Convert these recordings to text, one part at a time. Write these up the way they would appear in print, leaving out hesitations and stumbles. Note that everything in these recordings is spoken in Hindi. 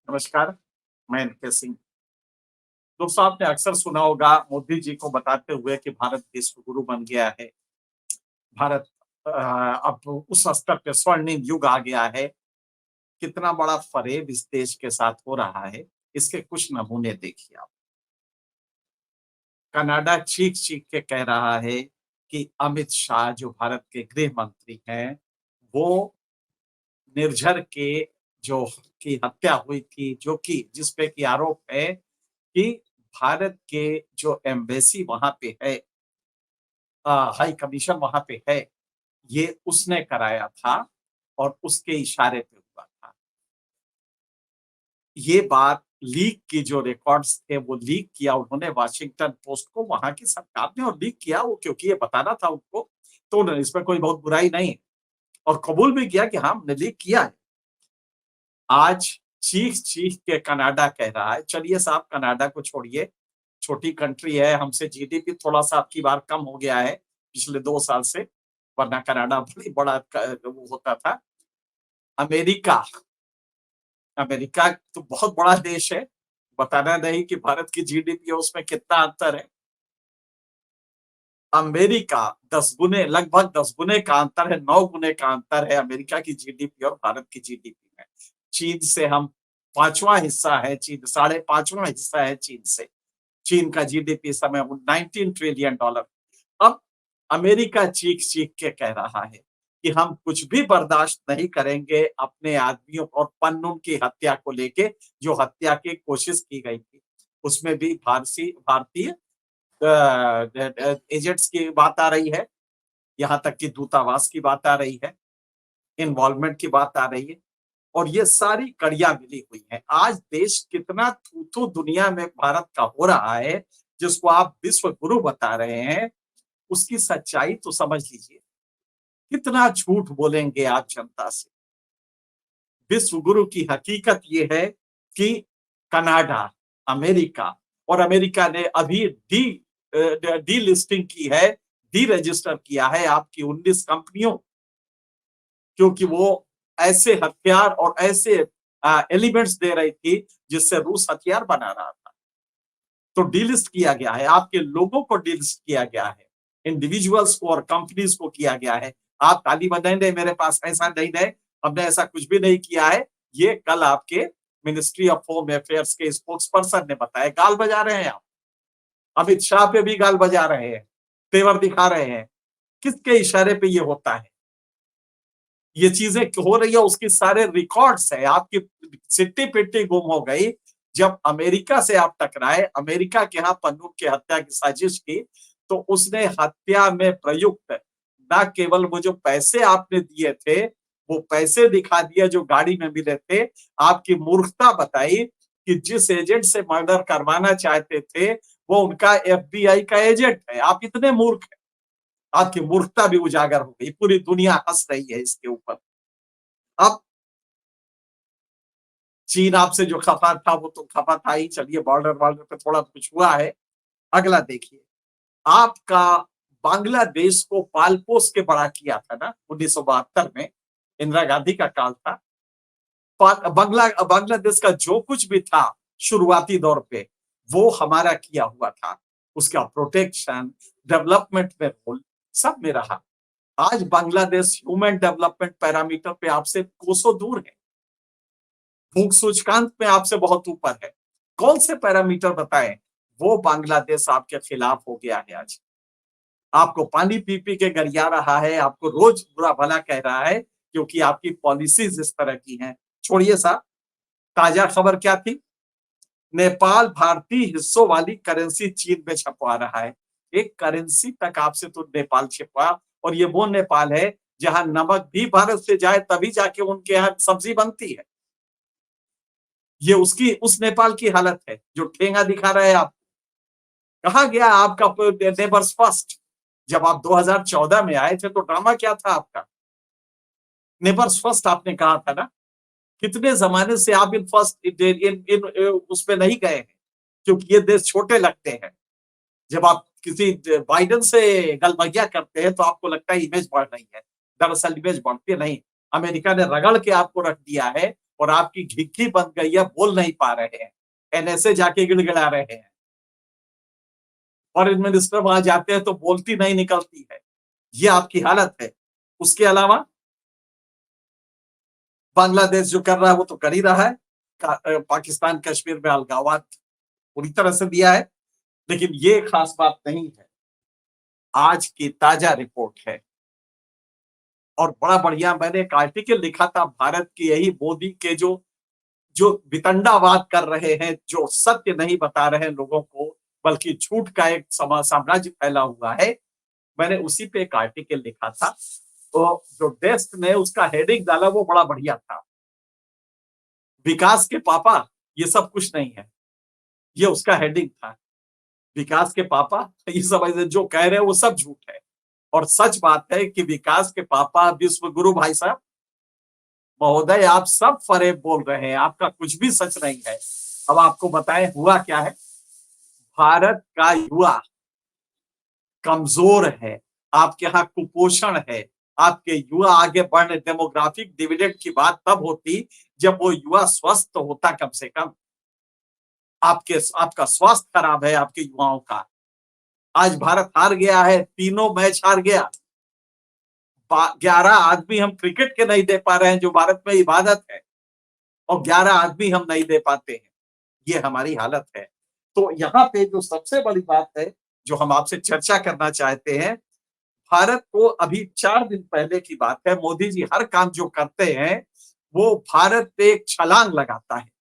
नमस्कार, मैं एनके सिंह। दोस्तों, आपने अक्सर सुना होगा मोदी जी को बताते हुए कि भारत विश्व गुरु बन गया है। भारत अब उस स्तर पे स्वर्णिम युग आ गया है। कितना बड़ा फ़रेब इस देश के साथ हो रहा है, इसके कुछ नमूने देखिए आप। कनाडा चीख-चीख के कह रहा है कि अमित शाह जो भारत के गृह मंत्री हैं, वो निर्झर के जो की हत्या हुई थी, जो कि जिस पे कि आरोप है कि भारत के जो एम्बेसी वहाँ पे है, हाई कमीशन वहाँ पे है, ये उसने कराया था और उसके इशारे पे हुआ था। ये बात लीक की जो रिकॉर्ड्स थे वो लीक किया उन्होंने वाशिंगटन पोस्ट को, वहाँ की सरकार ने, और लीक किया वो क्योंकि ये बताना था उनको, तो उन्होंने इसमें कोई बहुत बुराई नहीं और कबूल भी किया कि हाँ, हमने लीक किया है। आज चीख-चीख के कनाडा कह रहा है, चलिए साहब कनाडा को छोड़िए, छोटी कंट्री है, हमसे जीडीपी थोड़ा-सा अब की बार कम हो गया है पिछले 2 साल से, वरना कनाडा बड़ी बड़ा वो होता था। अमेरिका, अमेरिका तो बहुत बड़ा देश है, बताना नहीं कि भारत की जीडीपी है उसमें कितना अंतर है। अमेरिका 10 गुने, लगभग 10 गुने का अंतर है, 9 गुने का अंतर है अमेरिका की जीडीपी और भारत की जीडीपी में। चीन से हम 5वां हिस्सा है, चीन साढ़े 5वां हिस्सा है चीन से। चीन का जीडीपी इस समय $19 ट्रिलियन। अब अमेरिका चीख-चीख के कह रहा है कि हम कुछ भी बर्दाश्त नहीं करेंगे अपने आदमियों और पन्नून की हत्या को लेके, जो हत्या की कोशिश की गई थी। उसमें भी भारतीय एजेंट्स की बात आ रही है, यहाँ तक कि दूतावास की बात आ रही है, इन्वॉल्वमेंट की बात आ रही है और ये सारी कड़ियाँ मिली हुई हैं। आज देश कितना थू-थू दुनिया में भारत का हो रहा है, जिसको आप विश्व गुरु बता रहे हैं, उसकी सच्चाई तो समझ लीजिए। कितना झूठ बोलेंगे आप जनता से। विश्व गुरु की हकीकत ये है कि कनाडा, अमेरिका, और अमेरिका ने अभी डीलिस्टिंग की है, डी-रजिस्टर किया है आपकी 19 कंपनियों, क्योंकि वो ऐसे हथियार और ऐसे एलिमेंट्स दे रही थी जिससे रूस हथियार बना रहा था। तो डीलिस्ट किया गया है, आपके लोगों को डीलिस्ट किया गया है, इंडिविजुअल्स को और कंपनीज को किया गया है। आप ताली बजाएंगे, मेरे पास ऐसा नहीं है, हमने ऐसा कुछ भी नहीं किया है। ये कल आपके मिनिस्ट्री ऑफ होम अफेयर्स के स्पोक्स पर्सन ने बताया। गाल बजा रहे हैं आप, अमित शाह पे भी गाल बजा रहे हैं, तेवर दिखा रहे हैं। किसके इशारे पे ये होता है? ये चीजें हो रही है, उसकी सारे रिकॉर्ड्स है। आपकी सिट्टी पिट्टी गुम हो गई जब अमेरिका से आप टकराए, अमेरिका के यहाँ पन्नू की हत्या की साजिश की, तो उसने हत्या में प्रयुक्त न केवल वो जो पैसे आपने दिए थे, वो पैसे दिखा दिए जो गाड़ी में मिले थे, आपकी मूर्खता बताई कि जिस एजेंट से मर्डर करवाना चाहते थे, वो उनका एफबीआई का एजेंट है। आप इतने मूर्ख हैं, आपकी मूर्खता भी उजागर हो गई, पूरी दुनिया हंस रही है इसके ऊपर। अब चीन आपसे जो खफा था वो तो खफा था ही, चलिए बॉर्डर वॉर्डर पे थोड़ा कुछ हुआ है। अगला देखिए, आपका बांग्लादेश को पाल पोस के बड़ा किया था ना 1972 में, इंदिरा गांधी का काल था। बांग्लादेश का जो कुछ भी था शुरुआती दौर पे, वो हमारा किया हुआ था। उसका प्रोटेक्शन, डेवलपमेंट में रोल सब में रहा। आज बांग्लादेश ह्यूमन डेवलपमेंट पैरामीटर पे आपसे कोसों दूर है, भूख सूचकांक में आपसे बहुत ऊपर है। कौन से पैरामीटर बताएं? वो बांग्लादेश आपके खिलाफ हो गया है आज। आपको पानी पी पी के गरिया रहा है, आपको रोज बुरा भला कह रहा है, क्योंकि आपकी पॉलिसीज इस तरह की हैं। छोड़िए साहब, ताजा खबर क्या थी? नेपाल भारतीय हिस्सों वाली करेंसी चीन में छपवा रहा है। एक करेंसी तक आपसे तो नेपाल छिपा, और ये वो नेपाल है जहां नमक भी भारत से जाए तभी जाके उनके यहाँ सब्जी बनती है। ये उसकी उस नेपाल की हालत है जो ठेंगा दिखा रहे हैं आप। कहाँ गया आपका नेबर्स फर्स्ट? जब आप 2014 में आए थे तो ड्रामा क्या था आपका? नेबर्स फर्स्ट आपने कहा था ना। कितने जमाने से आप इन फर्स्ट उसमें नहीं गए हैं, क्योंकि ये देश छोटे लगते हैं। जब आप किसी बाइडेन से गलबगिया करते हैं तो आपको लगता है इमेज बढ़ रही है, दरअसल इमेज बढ़ती नहीं। अमेरिका ने रगड़ के आपको रख दिया है और आपकी घिघी बन गई है, बोल नहीं पा रहे हैं, एनएसए जाके गिड़गिड़ा रहे हैं, फॉरेन मिनिस्टर वहां जाते हैं तो बोलती नहीं निकलती है। ये आपकी हालत है। उसके अलावा बांग्लादेश जो कर रहा है वो तो कर ही रहा है। पाकिस्तान कश्मीर में अलगाववाद पूरी तरह से दिया है। लेकिन ये खास बात नहीं है। आज की ताजा रिपोर्ट है और बड़ा बढ़िया, मैंने एक आर्टिकल लिखा था भारत के यही मोदी के जो जो वितंडावाद कर रहे हैं, जो सत्य नहीं बता रहे हैं लोगों को, बल्कि झूठ का एक साम्राज्य फैला हुआ है। मैंने उसी पे एक आर्टिकल लिखा था, तो जो डेस्क ने उसका हेडिंग डाला वो बड़ा बढ़िया था, विकास के पापा ये सब कुछ नहीं है। ये उसका हेडिंग था, विकास के पापा ये सब जो कह रहे हैं वो सब झूठ है। और सच बात है कि विकास के पापा विश्व गुरु भाई साहब महोदय, आप सब फरेब बोल रहे हैं, आपका कुछ भी सच नहीं है। अब आपको बताएं हुआ क्या है। भारत का युवा कमजोर है, आपके यहाँ कुपोषण है, आपके युवा आगे बढ़ने, डेमोग्राफिक डिविडेंड की बात तब होती जब वो युवा स्वस्थ होता। कम से कम आपका स्वास्थ्य खराब है आपके युवाओं का। आज भारत हार गया है, तीनों मैच हार गया। 11 आदमी हम क्रिकेट के नहीं दे पा रहे हैं जो भारत में इबादत है, और 11 आदमी हम नहीं दे पाते हैं। ये हमारी हालत है। तो यहाँ पे जो सबसे बड़ी बात है जो हम आपसे चर्चा करना चाहते हैं, भारत को अभी 4 दिन पहले की बात है, मोदी जी हर काम जो करते हैं वो भारत पे एक छलांग लगाता है।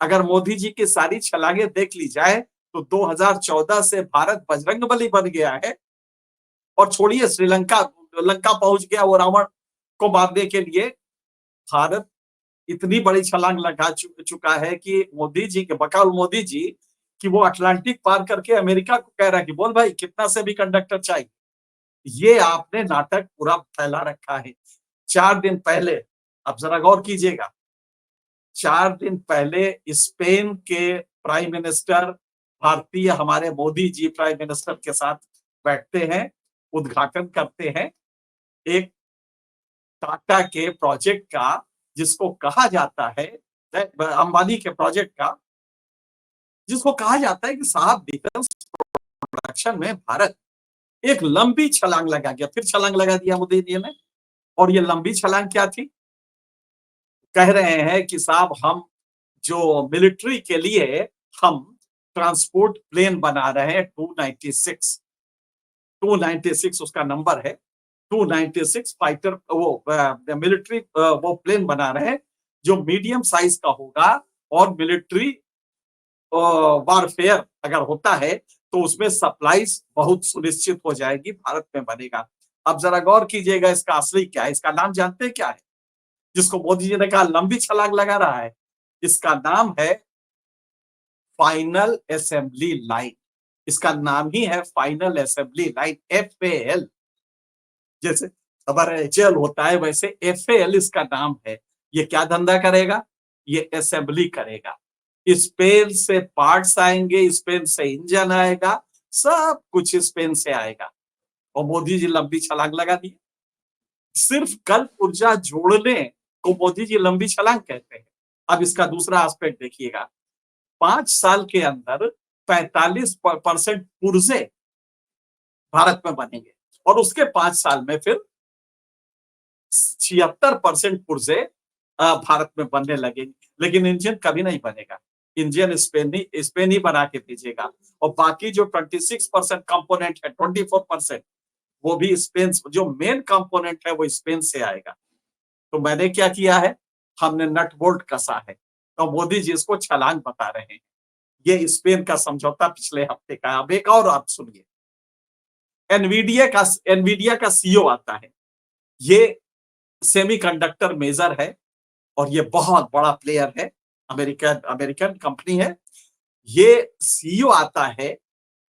अगर मोदी जी की सारी छलांगे देख ली जाए तो 2014 से भारत बजरंगबली बन गया है। और छोड़िए श्रीलंका, लंका पहुंच गया वो रावण को मारने के लिए। भारत इतनी बड़ी छलांग लगा चुका है कि मोदी जी के बकौल मोदी जी कि वो अटलांटिक पार करके अमेरिका को कह रहा है कि बोल भाई कितना से भी कंडक्टर चाहिए। ये आपने नाटक पूरा फैला रखा है। 4 दिन पहले, अब जरा गौर कीजिएगा, 4 दिन पहले स्पेन के प्राइम मिनिस्टर भारतीय हमारे मोदी जी प्राइम मिनिस्टर के साथ बैठते हैं, उद्घाटन करते हैं एक टाटा के प्रोजेक्ट का, जिसको कहा जाता है अंबानी के प्रोजेक्ट का, जिसको कहा जाता है कि साहब डिफेंस प्रोडक्शन में भारत एक लंबी छलांग लगा गया। फिर छलांग लगा दिया मोदी जी ने। और ये लंबी छलांग क्या थी? कह रहे हैं कि साहब हम जो मिलिट्री के लिए हम ट्रांसपोर्ट प्लेन बना रहे हैं, 296 उसका नंबर है। 296 फाइटर वो मिलिट्री वो प्लेन बना रहे हैं जो मीडियम साइज का होगा, और मिलिट्री वारफेयर अगर होता है तो उसमें सप्लाईज बहुत सुनिश्चित हो जाएगी, भारत में बनेगा। अब जरा गौर कीजिएगा, इसका असली क्या है? इसका नाम जानते हैं क्या है? जिसको मोदी जी ने कहा लंबी छलांग लगा रहा है, इसका नाम है फाइनल असेंबली लाइन। इसका नाम ही है फाइनल असेंबली लाइन, FAL। जैसे हमारा HAL होता है वैसे FAL इसका नाम है। ये क्या धंधा करेगा? ये असेंबली करेगा। स्पेन से पार्ट्स आएंगे, स्पेन से इंजन आएगा, सब कुछ स्पेन से आएगा। और मोदी जी लंबी छलांग लगा दी। सिर्फ कल ऊर्जा जोड़ने को मोदी जी लंबी छलांग कहते हैं। अब इसका दूसरा एस्पेक्ट देखिएगा, 5 साल के अंदर 45% पुर्जे भारत में बनेंगे, और उसके 5 साल में फिर 76% पुर्जे भारत में बनने लगेंगे। लेकिन इंजन कभी नहीं बनेगा, इंजन स्पेन ही बना के भेजेगा। और बाकी जो 26% कंपोनेंट है, 24% वो भी स्पेन, जो मेन कंपोनेंट है वो स्पेन से आएगा। तो मैंने क्या किया है, हमने नट बोल्ट कसा है, तो मोदी जी इसको छलांग बता रहे हैं। ये स्पेन का समझौता पिछले हफ्ते का। अब एक और आप सुनिए, एनवीडिया का CEO आता है। ये सेमीकंडक्टर मेजर है और ये बहुत बड़ा प्लेयर है, अमेरिकन कंपनी है। ये CEO आता है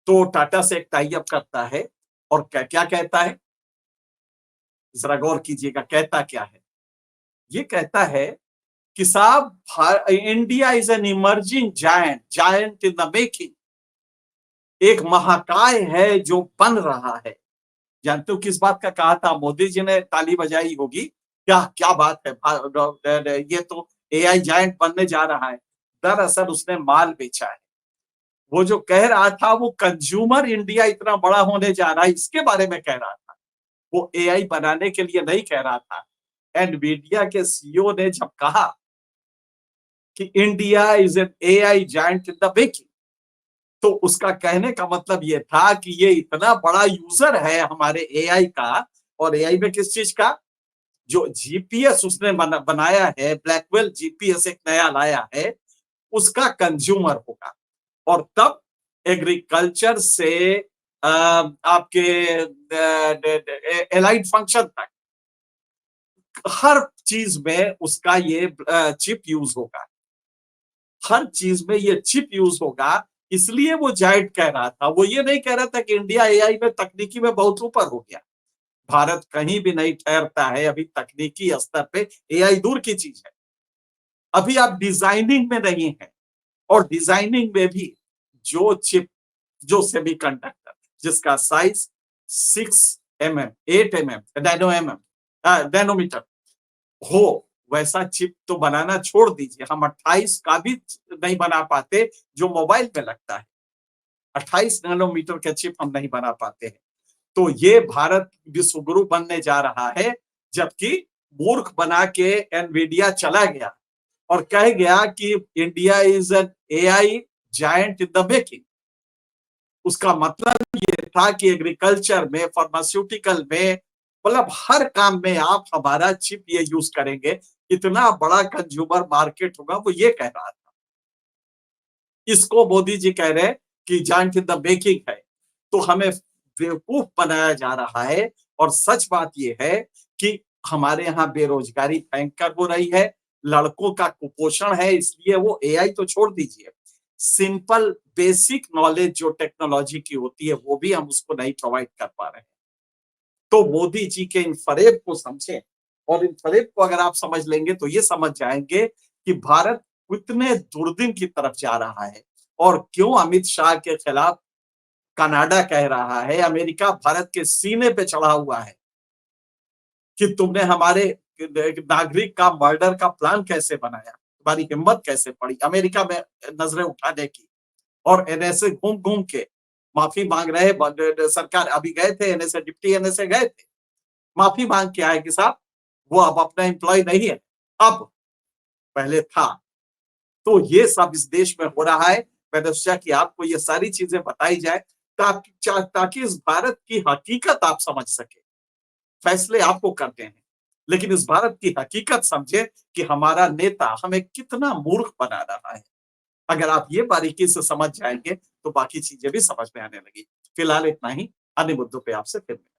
तो टाटा से एक टाई अप करता है, और क्या कहता है, जरा गौर कीजिएगा, कहता क्या है? ये कहता है कि साहब India is an emerging giant in the making. एक महाकाय है जो बन रहा है। जानते हो किस बात का कहा था? मोदी जी ने ताली बजाई होगी, क्या क्या बात है, ये तो एआई जायंट बनने जा रहा है, दरअसल उसने माल बेचा है। वो जो कह रहा था वो कंज्यूमर इंडिया इतना बड़ा होने जा रहा है, इसके बारे में कह रहा था। वो एआई बनाने के लिए नहीं कह रहा था। एनवीडिया के सीईओ ने जब कहा कि India is an AI giant in the making, तो उसका कहने का मतलब ये था कि ये इतना बड़ा यूजर है हमारे एआई का, और एआई में किस चीज का, जो जीपीएस उसने बनाया है, ब्लैकवेल जीपीएस एक नया लाया है, उसका कंज्यूमर होगा। और तब एग्रीकल्चर से आपके एलाइड फंक्शन तक हर चीज में उसका ये चिप यूज होगा, हर चीज में ये चिप यूज होगा। इसलिए वो जायंट कह रहा था, वो ये नहीं कह रहा था कि इंडिया एआई में तकनीकी में बहुत ऊपर हो गया। भारत कहीं भी नहीं ठहरता है अभी तकनीकी स्तर पे, एआई दूर की चीज है। अभी आप डिजाइनिंग में नहीं है, और डिजाइनिंग में भी जो चिप, जो सेमीकंडक्टर जिसका साइज 6 mm 8 mm नैनोमीटर हो, वैसा चिप तो बनाना छोड़ दीजिए, हम 28 का भी नहीं बना पाते जो मोबाइल में लगता है। 28 नैनोमीटर का चिप हम नहीं बना पाते हैं। तो ये भारत विश्व गुरु बनने जा रहा है, जबकि मूर्ख बना के एनवीडिया चला गया और कह गया कि India is an AI giant in the making. उसका मतलब ये था कि एग्रीकल्चर में, फार्मास्यूटिकल में, मतलब हर काम में आप हमारा चिप ये यूज करेंगे, इतना बड़ा कंज्यूमर मार्केट होगा, वो ये कह रहा था। इसको मोदी जी कह रहे हैं कि जायंट इन द मेकिंग है। तो हमें बेवकूफ बनाया जा रहा है। और सच बात यह है कि हमारे यहाँ बेरोजगारी भयंकर हो रही है, लड़कों का कुपोषण है, इसलिए वो एआई तो छोड़ दीजिए, सिंपल बेसिक नॉलेज जो टेक्नोलॉजी की होती है वो भी हम उसको नहीं प्रोवाइड कर पा रहे हैं। तो मोदी जी के इन फरेब को समझें, और इन फरेब को अगर आप समझ लेंगे तो ये समझ जाएंगे कि भारत कितने दुर्दिन की तरफ जा रहा है, और क्यों अमित शाह के खिलाफ कनाडा कह रहा है, अमेरिका भारत के सीने पे चढ़ा हुआ है कि तुमने हमारे नागरिक का मर्डर का प्लान कैसे बनाया, तुम्हारी हिम्मत कैसे पड़ी अमेरिका में नजरें उठाने की। और एनएसए घूम घूम के माफी मांग रहे, सरकार अभी गए थे एनएसए, डिप्टी एनएसए गए थे, माफी मांग के आए कि साहब वो अब अपना एम्प्लॉय नहीं है, अब पहले था। तो ये सब इस देश में हो रहा है। मैंने सोचा कि आपको ये सारी चीजें बताई जाए ताकि इस भारत की हकीकत आप समझ सके। फैसले आपको करते हैं, लेकिन इस भारत की हकीकत समझे कि हमारा नेता हमें कितना मूर्ख बना रहा है। अगर आप ये बारीकी से समझ जाएंगे तो बाकी चीजें भी समझ में आने लगी। फिलहाल इतना ही, अन्य मुद्दों पे आपसे फिर मिलेंगे।